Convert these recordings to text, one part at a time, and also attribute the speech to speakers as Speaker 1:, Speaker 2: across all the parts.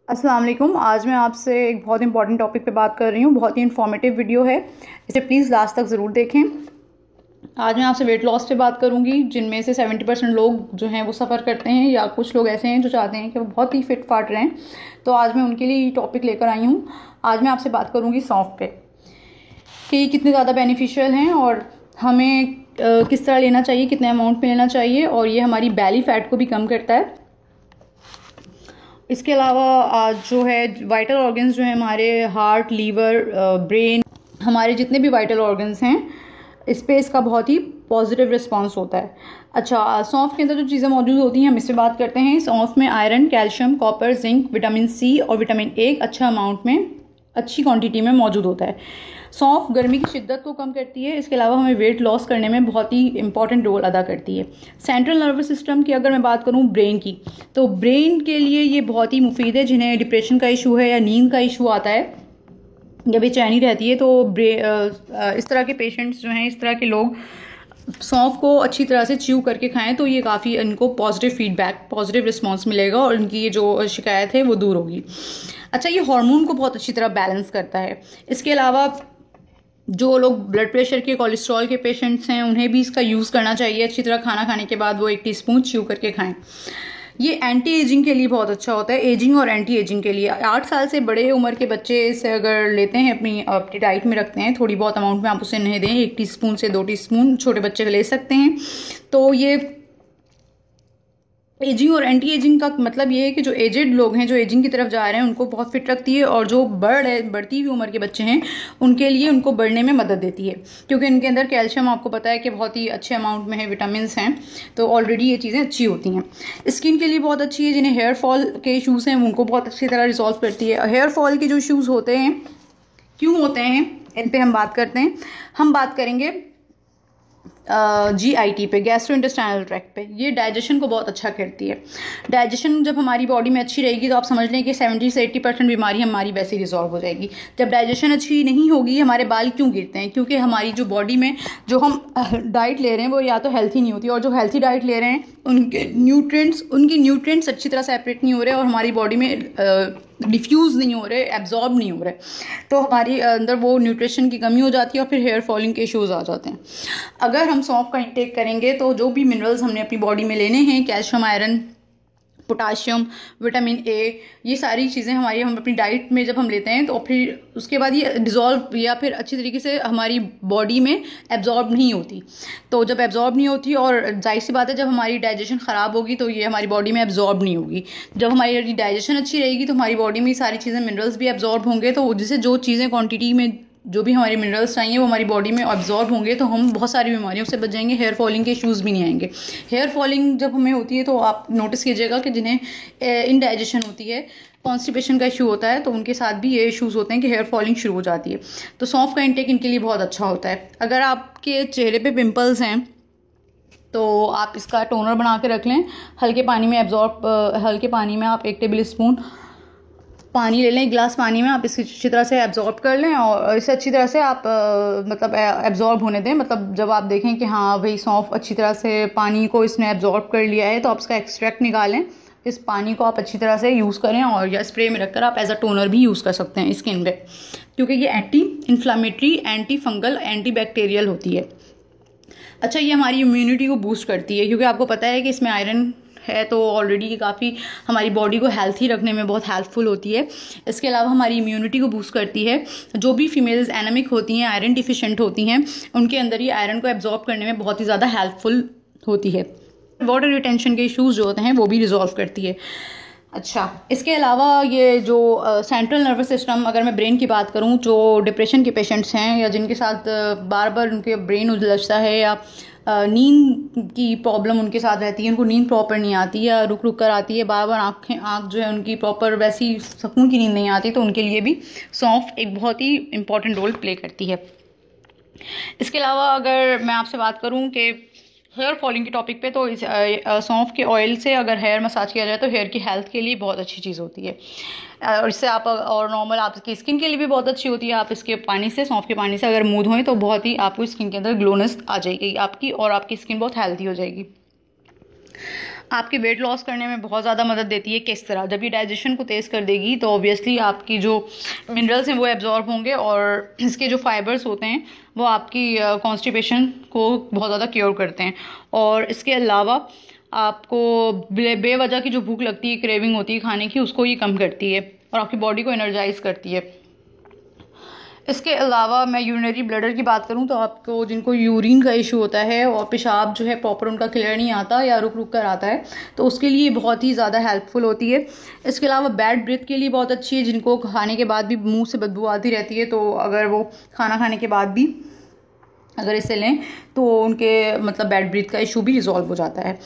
Speaker 1: अस्सलाम वालेकुम। आज मैं आपसे एक बहुत इंपॉर्टेंट टॉपिक पे बात कर रही हूँ। बहुत ही इन्फॉर्मेटिव वीडियो है, इसे प्लीज़ लास्ट तक ज़रूर देखें। आज मैं आपसे वेट लॉस पे बात करूँगी, जिनमें से 70% लोग जो हैं वो सफ़र करते हैं, या कुछ लोग ऐसे हैं जो चाहते हैं कि वो बहुत ही फिट फाट रहें। तो आज मैं उनके लिए ये टॉपिक लेकर आई हूँ। आज मैं आपसे बात करूँगी सौंफ पे कि ये कितने ज़्यादा बेनिफिशियल हैं और हमें किस तरह लेना चाहिए, कितने अमाउंट में लेना चाहिए, और ये हमारी बैली फैट को भी कम करता है। इसके अलावा आज जो है वाइटल ऑर्गन्स जो है हमारे हार्ट, लीवर, ब्रेन, हमारे जितने भी वाइटल ऑर्गन्स हैं, इस पर इसका बहुत ही पॉजिटिव रिस्पांस होता है। अच्छा, सौंफ के अंदर जो चीज़ें मौजूद होती हैं हम इस पर बात करते हैं। सौंफ में iron, calcium, copper, zinc, vitamin C और विटामिन ए अच्छा अमाउंट में, अच्छी क्वांटिटी में मौजूद होता है। सौंफ गर्मी की शिद्दत को कम करती है। इसके अलावा हमें वेट लॉस करने में बहुत ही इंपॉर्टेंट रोल अदा करती है। सेंट्रल नर्वस सिस्टम की अगर मैं बात करूं, ब्रेन की, तो ब्रेन के लिए ये बहुत ही मुफीद है। जिन्हें डिप्रेशन का इशू है या नींद का इशू आता है या बेचैनी रहती है, तो इस तरह के पेशेंट्स जो हैं, इस तरह के लोग सौंफ को अच्छी तरह से च्यू करके खाएं तो ये काफ़ी इनको पॉजिटिव फीडबैक, पॉजिटिव रिस्पॉन्स मिलेगा और इनकी ये जो शिकायत है वो दूर होगी। अच्छा, ये हार्मोन को बहुत अच्छी तरह बैलेंस करता है। इसके अलावा जो लोग ब्लड प्रेशर के, कोलेस्ट्रॉल के पेशेंट्स हैं, उन्हें भी इसका यूज़ करना चाहिए। अच्छी तरह खाना खाने के बाद वो 1 टीस्पून च्यू करके खाएं। ये एंटी एजिंग के लिए बहुत अच्छा होता है, एजिंग और एंटी एजिंग के लिए। 8 साल से बड़े उम्र के बच्चे इसे अगर लेते हैं, अपनी डाइट में रखते हैं, थोड़ी बहुत अमाउंट में आप उसे नहीं दें, 1 टीस्पून से 2 टीस्पून छोटे बच्चे ले सकते हैं। तो ये एजिंग और एंटी एजिंग का मतलब ये है कि जो एजेड लोग हैं, जो एजिंग की तरफ जा रहे हैं, उनको बहुत फिट रखती है, और जो बढ़ती हुई उम्र के बच्चे हैं उनके लिए उनको बढ़ने में मदद देती है, क्योंकि इनके अंदर कैल्शियम आपको पता है कि बहुत ही अच्छे अमाउंट में है, विटामिन हैं, तो ऑलरेडी ये चीज़ें अच्छी होती हैं। स्किन के लिए बहुत अच्छी है। जिन्हें हेयर फॉल के इशूज़ हैं उनको बहुत अच्छी तरह रिजॉल्व करती है। हेयर फॉल के जो इशूज़ होते हैं, क्यों होते हैं, इन पर हम बात करते हैं। हम बात करेंगे GIT पे, गैस्ट्रो इंटेस्टाइनल ट्रैक्ट पे। ये डाइजेशन को बहुत अच्छा करती है। डाइजेशन जब हमारी बॉडी में अच्छी रहेगी तो आप समझ लें कि 70 से 80% बीमारी हमारी वैसे ही रिजॉल्व हो जाएगी। जब डाइजेशन अच्छी नहीं होगी, हमारे बाल क्यों गिरते हैं? क्योंकि हमारी जो बॉडी में जो हम डाइट ले रहे हैं वो या तो हेल्थी नहीं होती, और जो हेल्थी डाइट ले रहे हैं उनके न्यूट्रिएंट्स अच्छी तरह सेपरेट नहीं हो रहे और हमारी बॉडी में डिफ्यूज़ नहीं हो रहे, एब्जॉर्ब नहीं हो रहे, तो हमारी अंदर वो न्यूट्रिशन की कमी हो जाती है और फिर हेयर फॉलिंग के इश्यूज आ जाते हैं। अगर हम सौंफ का इंटेक करेंगे तो जो भी मिनरल्स हमने अपनी बॉडी में लेने हैं, calcium, iron, potassium, vitamin A, ये सारी चीज़ें हमारी, हम अपनी डाइट में जब हम लेते हैं तो फिर उसके बाद ये डिज़ोल्व या फिर अच्छी तरीके से हमारी बॉडी में एब्जॉर्ब नहीं होती। तो जब एब्जॉर्ब नहीं होती, और जाहिर सी बात है जब हमारी डाइजेशन ख़राब होगी तो ये हमारी बॉडी में एब्जॉर्ब नहीं होगी। जब हमारी डाइजेशन अच्छी रहेगी तो हमारी बॉडी में सारी चीज़ें, मिनरल्स भी एब्जॉर्ब होंगे, तो जिससे जो चीज़ें क्वान्टिटी में जो भी हमारे मिनरल्स चाहिए वो हमारी बॉडी में ऑब्जॉर्ब होंगे, तो हम बहुत सारी बीमारियों से बच जाएंगे। हेयर फॉलिंग के इश्यूज़ भी नहीं आएंगे। हेयर फॉलिंग जब हमें होती है तो आप नोटिस कीजिएगा कि जिन्हें इनडाइजेशन होती है, कॉन्स्टिपेशन का इशू होता है, तो उनके साथ भी ये इश्यूज़ होते हैं कि हेयर फॉलिंग शुरू हो जाती है। तो सौंफ का इंटेक इनके लिए बहुत अच्छा होता है। अगर आपके चेहरे पे पिंपल्स हैं तो आप इसका टोनर बना के रख लें। हल्के पानी में आप 1 टेबल स्पून पानी ले लें, 1 गिलास पानी में आप इसे अच्छी तरह से एब्जॉर्ब कर लें, और इसे अच्छी तरह से आप मतलब एब्जॉर्ब होने दें। मतलब जब आप देखें कि हाँ भाई सौंफ अच्छी तरह से पानी को इसने एब्जॉर्ब कर लिया है, तो आप इसका एक्सट्रैक्ट निकालें। इस पानी को आप अच्छी तरह से यूज़ करें, और या स्प्रे में रखकर आप एज अ टोनर भी यूज़ कर सकते हैं स्किन पे, क्योंकि ये anti inflammatory, anti fungal, anti bacterial होती है। अच्छा, ये हमारी इम्यूनिटी को बूस्ट करती है, क्योंकि आपको पता है कि इसमें आयरन है, तो ऑलरेडी काफ़ी हमारी बॉडी को हेल्थी रखने में बहुत हेल्पफुल होती है। इसके अलावा हमारी इम्यूनिटी को बूस्ट करती है। जो भी फीमेल्स एनेमिक होती हैं, आयरन डिफिशिएंट होती हैं, उनके अंदर ये आयरन को एब्जॉर्ब करने में बहुत ही ज़्यादा हेल्पफुल होती है। वाटर रिटेंशन के इश्यूज़ जो होते हैं वो भी रिजॉल्व करती है। अच्छा, इसके अलावा ये जो सेंट्रल नर्वस सिस्टम, अगर मैं ब्रेन की बात करूं, जो डिप्रेशन के पेशेंट्स हैं या जिनके साथ बार बार उनके ब्रेन उलझता है, या नींद की प्रॉब्लम उनके साथ रहती है, उनको नींद प्रॉपर नहीं आती या रुक रुक कर आती है, बार बार आँख जो है उनकी प्रॉपर वैसी सुकून की नींद नहीं आती, तो उनके लिए भी सौंफ एक बहुत ही इंपॉर्टेंट रोल प्ले करती है। इसके अलावा अगर मैं आपसे बात करूं कि हेयर फॉलिंग के टॉपिक पे, तो इस सौंफ के ऑयल से अगर हेयर मसाज किया जाए तो हेयर की हेल्थ के लिए बहुत अच्छी चीज़ होती है। और इससे आप, और नॉर्मल आपकी स्किन के लिए भी बहुत अच्छी होती है। आप इसके पानी से, सौंफ के पानी से अगर मुँह धोएं तो बहुत ही आपको स्किन के अंदर ग्लोनेस आ जाएगी आपकी, और आपकी स्किन बहुत हेल्थी हो जाएगी। आपके वेट लॉस करने में बहुत ज़्यादा मदद देती है। किस तरह? जब ये डाइजेशन को तेज़ कर देगी तो ऑब्वियसली आपकी जो मिनरल्स हैं वो एब्जॉर्ब होंगे और इसके जो फाइबर्स होते हैं वो आपकी कॉन्स्टिपेशन को बहुत ज़्यादा क्योर करते हैं। और इसके अलावा आपको बेवजह की जो भूख लगती है, क्रेविंग होती है खाने की, उसको ये कम करती है और आपकी बॉडी को एनर्जाइज करती है। इसके अलावा मैं यूरिनरी ब्लडर की बात करूं तो आपको जिनको यूरिन का इशू होता है और पेशाब जो है प्रॉपर उनका क्लियर नहीं आता या रुक रुक कर आता है, तो उसके लिए बहुत ही ज़्यादा हेल्पफुल होती है। इसके अलावा बैड ब्रेथ के लिए बहुत अच्छी है। जिनको खाने के बाद भी मुंह से बदबू आती रहती है, तो अगर वो खाना खाने के बाद भी अगर इसे लें तो उनके मतलब बैड ब्रेथ का इशू भी रिजॉल्व हो जाता है।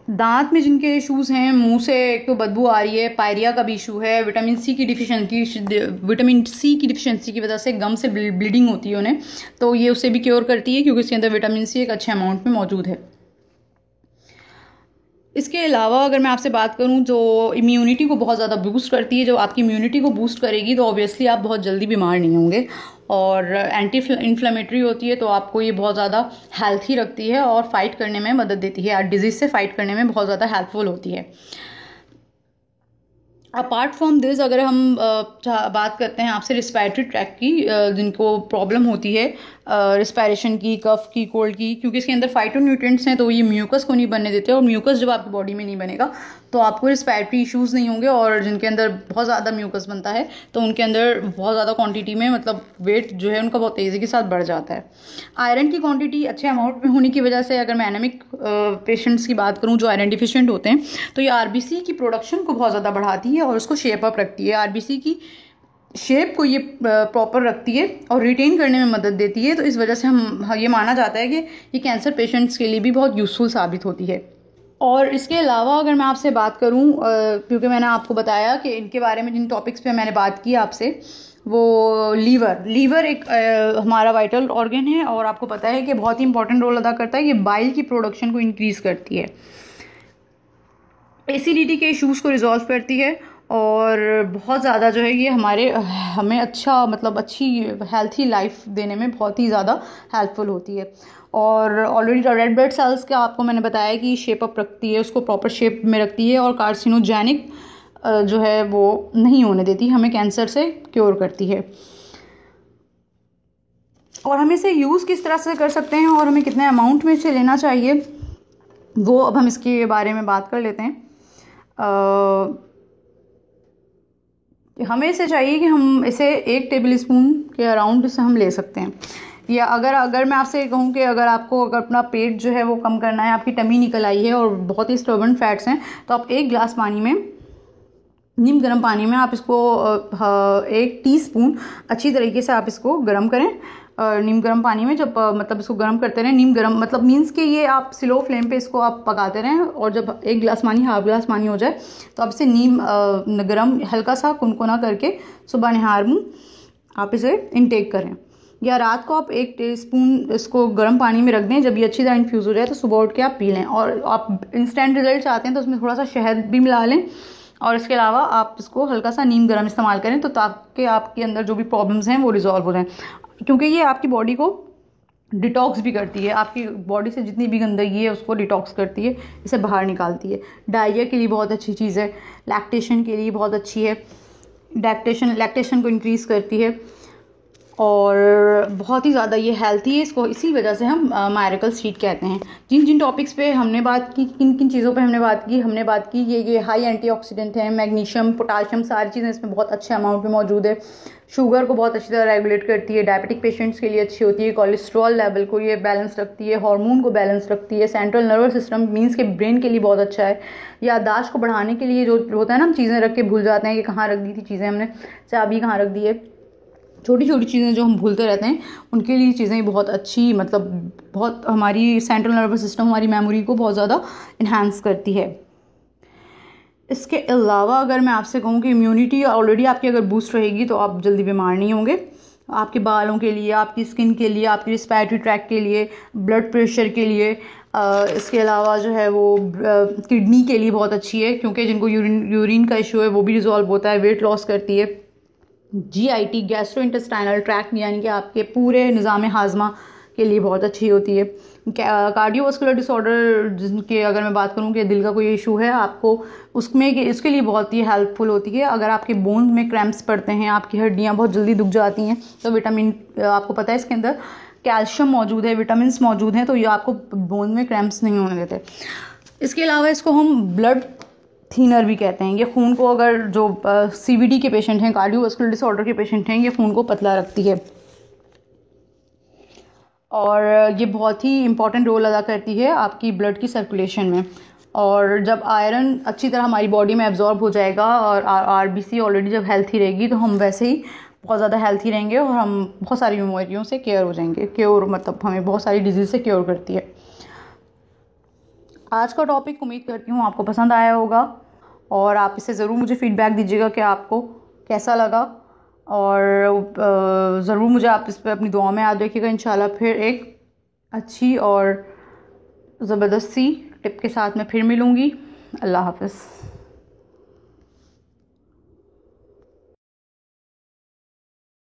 Speaker 1: दांत में जिनके इश्यूज़ हैं, मुंह से एक तो बदबू आ रही है, पायरिया का भी इशू है, विटामिन सी की डिफिशिएंसी की वजह से गम से ब्लीडिंग होती है उन्हें, तो ये उससे भी क्योर करती है क्योंकि इसके अंदर विटामिन सी एक अच्छे अमाउंट में मौजूद है। इसके अलावा अगर मैं आपसे बात करूं जो इम्यूनिटी को बहुत ज़्यादा बूस्ट करती है, जो आपकी इम्यूनिटी को बूस्ट करेगी, तो ऑब्वियसली आप बहुत जल्दी बीमार नहीं होंगे। और एंटी इन्फ्लेमेटरी होती है, तो आपको ये बहुत ज़्यादा हेल्थी रखती है और फाइट करने में मदद देती है, डिजीज़ से फाइट करने में बहुत ज़्यादा हेल्पफुल होती है। अपार्ट फ्रॉम दिस अगर हम बात करते हैं आपसे रिस्पायरेटरी ट्रैक की, जिनको प्रॉब्लम होती है रिस्पायरेशन की, कफ की, कोल्ड की, क्योंकि इसके अंदर फाइटोन्यूट्रिएंट्स हैं तो ये म्यूकस को नहीं बनने देते, और म्यूकस जब आपकी बॉडी में नहीं बनेगा तो आपको रिस्पायरेटरी इश्यूज़ नहीं होंगे। और जिनके अंदर बहुत ज़्यादा म्यूकस बनता है तो उनके अंदर बहुत ज़्यादा क्वांटिटी में मतलब वेट जो है उनका बहुत तेज़ी के साथ बढ़ जाता है। आयरन की क्वांटिटी अच्छे अमाउंट में होने की वजह से, अगर मैं एनेमिक पेशेंट्स की बात करूँ जो आयरन डिफिशिएंट होते हैं, तो ये आरबीसी की प्रोडक्शन को बहुत ज़्यादा बढ़ाती है और उसको शेप अप रखती है। आरबीसी की शेप को ये प्रॉपर रखती है और रिटेन करने में मदद देती है। तो इस वजह से हम ये माना जाता है कि ये कैंसर पेशेंट्स के लिए भी बहुत यूज़फुल साबित होती है। और इसके अलावा अगर मैं आपसे बात करूं, क्योंकि मैंने आपको बताया कि इनके बारे में जिन टॉपिक्स पे मैंने बात की आपसे, वो लीवर एक हमारा वाइटल ऑर्गन है और आपको पता है कि बहुत ही इंपॉर्टेंट रोल अदा करता है। ये बाइल की प्रोडक्शन को इंक्रीज़ करती है, एसिडिटी के इश्यूज़ को रिजॉल्व करती है और बहुत ज़्यादा जो है ये हमें अच्छा मतलब अच्छी हेल्थी लाइफ देने में बहुत ही ज़्यादा हेल्पफुल होती है। और ऑलरेडी रेड ब्लड सेल्स का आपको मैंने बताया कि शेप अप रखती है, उसको प्रॉपर शेप में रखती है और कार्सिनोजेनिक जो है वो नहीं होने देती, हमें कैंसर से क्योर करती है। और हम इसे यूज़ किस तरह से कर सकते हैं और हमें कितने अमाउंट में इसे लेना चाहिए, वो अब हम इसके बारे में बात कर लेते हैं। हमें इसे चाहिए कि हम इसे 1 टेबल स्पून के अराउंड इसे हम ले सकते हैं। या अगर मैं आपसे कहूँ कि अगर अपना पेट जो है वो कम करना है, आपकी टमी निकल आई है और बहुत ही स्टर्बन फैट्स हैं, तो आप 1 गिलास पानी में, नीम गर्म पानी में आप इसको 1 टीस्पून अच्छी तरीके से आप इसको गर्म करें। नीम गर्म पानी में जब मतलब इसको गर्म करते रहें, नीम गर्म मतलब मीन्स कि ये आप स्लो फ्लेम पे इसको आप पकाते रहें और जब 1 गिलास पानी हाफ गिलास पानी हो जाए तो आप इसे नीम गर्म हल्का सा कुनकुना करके सुबह निहार मुँह आप इसे इनटेक करें। या रात को आप 1 टीस्पून इसको गर्म पानी में रख दें, जब ये अच्छी तरह इन्फ्यूज़ हो जाए तो सुबह उठ के आप पी लें। और आप इंस्टेंट रिजल्ट चाहते हैं तो उसमें थोड़ा सा शहद भी मिला लें और इसके अलावा आप इसको हल्का सा नीम गर्म इस्तेमाल करें, तो ताकि आपके अंदर जो भी प्रॉब्लम्स हैं वो रिजॉल्व हो जाएं, क्योंकि ये आपकी बॉडी को डिटॉक्स भी करती है, आपकी बॉडी से जितनी भी गंदगी है उसको डिटॉक्स करती है, इसे बाहर निकालती है। डायरिया के लिए बहुत अच्छी चीज़ है, लैक्टेशन के लिए बहुत अच्छी है, लैक्टेशन को इंक्रीज़ करती है और बहुत ही ज़्यादा ये हेल्थी है। इसको इसी वजह से हम मायरेकल सीड कहते हैं। जिन जिन टॉपिक्स पे हमने बात की, किन किन चीज़ों पे हमने बात की, ये हाई एंटीऑक्सीडेंट है, मैग्नीशियम, पोटाशियम, सारी चीज़ें इसमें बहुत अच्छे अमाउंट में मौजूद है। शुगर को बहुत अच्छी तरह रेगुलेट करती है, डायबिटिक पेशेंट्स के लिए अच्छी होती है, कोलेस्ट्रॉल लेवल को ये बैलेंस रखती है, हार्मोन को बैलेंस रखती है, सेंट्रल नर्वस सिस्टम मीन्स के ब्रेन के लिए बहुत अच्छा है। याददाश्त को बढ़ाने के लिए जो होता है ना, हम चीज़ें रख के भूल जाते हैं कि कहाँ रख दी थी चीज़ें हमने, चाबी कहाँ रख दी है, छोटी छोटी चीज़ें जो हम भूलते रहते हैं, उनके लिए चीज़ें बहुत अच्छी मतलब बहुत हमारी सेंट्रल नर्वस सिस्टम, हमारी मेमोरी को बहुत ज़्यादा इन्हांस करती है। इसके अलावा अगर मैं आपसे कहूँ कि इम्यूनिटी ऑलरेडी आपकी अगर बूस्ट रहेगी तो आप जल्दी बीमार नहीं होंगे। आपके बालों के लिए, आपकी स्किन के लिए, आपकी रिस्पायरेटरी ट्रैक के लिए, ब्लड प्रेशर के लिए, इसके अलावा जो है वो किडनी के लिए बहुत अच्छी है, क्योंकि जिनको यूरिन का इशू है वो भी रिजॉल्व होता है, वेट लॉस करती है। GIT गैस्ट्रो इंटेस्टाइनल ट्रैक्ट यानी कि आपके पूरे निज़ाम हाजमा के लिए बहुत अच्छी होती है। कार्डियोवास्कुलर डिसऑर्डर जिनके अगर मैं बात करूँ कि दिल का कोई इशू है आपको, उसमें इसके लिए बहुत ही हेल्पफुल होती है। अगर आपके बोन में क्रैम्प्स पड़ते हैं, आपकी हड्डियाँ बहुत जल्दी दुख जाती हैं, तो विटामिन, आपको पता है इसके अंदर कैल्शियम मौजूद है, विटामिन्स मौजूद हैं, तो ये आपको बोन में क्रैम्प्स नहीं होने देते। इसके अलावा इसको हम ब्लड थीनर भी कहते हैं। ये खून को, अगर जो CVD के पेशेंट हैं, कार्डियोवास्कुलर डिसऑर्डर के पेशेंट हैं, ये खून को पतला रखती है और ये बहुत ही इम्पॉर्टेंट रोल अदा करती है आपकी ब्लड की सर्कुलेशन में। और जब आयरन अच्छी तरह हमारी बॉडी में एब्जॉर्ब हो जाएगा और RBC ऑलरेडी जब हेल्थी रहेगी, तो हम वैसे ही बहुत ज़्यादा हेल्थी रहेंगे और हम बहुत सारी बीमारियों से क्योर हो जाएंगे। क्योर मतलब हमें बहुत सारी डिजीज़ से क्योर करती है। आज का टॉपिक उम्मीद करती हूँ आपको पसंद आया होगा और आप इसे ज़रूर मुझे फ़ीडबैक दीजिएगा कि आपको कैसा लगा, और ज़रूर मुझे आप इस पर अपनी दुआ में याद रखिएगा। इंशाल्लाह फिर एक अच्छी और ज़बरदस्त सी टिप के साथ मैं फिर मिलूँगी। अल्लाह हाफ़िज़।